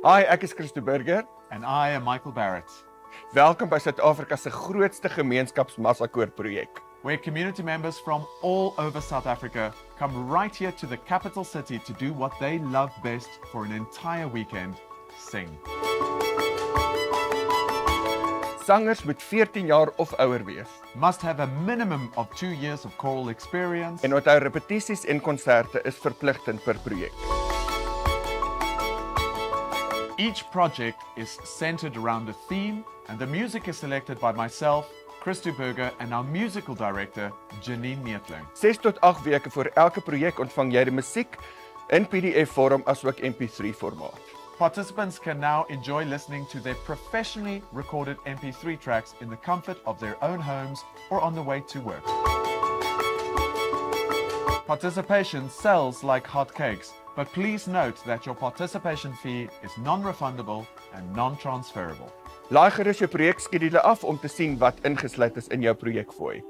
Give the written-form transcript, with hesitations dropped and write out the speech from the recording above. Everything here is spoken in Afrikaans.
Hi, ek is Christo Burger. And I am Michael Barrett. Welkom by Suid-Afrika se grootste gemeenskapsmassakoor projek. Where community members from all over South Africa come right here to the capital city to do what they love best for an entire weekend, sing. Sangers moet 14 jaar of ouer wees. Must have a minimum of 2 years of choral experience. En onthou repetisies en konserte is verpligtend per projek. Each project is centered around a theme, and the music is selected by myself, Christo Burger, and our musical director, Janine Meetling. 6 tot 8 weke voor elke projek ontvang jy die musiek in PDF-vorm asook MP3-formaat. Participants can now enjoy listening to their professionally recorded MP3 tracks in the comfort of their own homes or on the way to work. Participation sells like hotcakes, but please note that your participation fee is non-refundable and non-transferable. Laai gerus jou projekskedule af om te sien wat ingesluit is in jou projekfooi.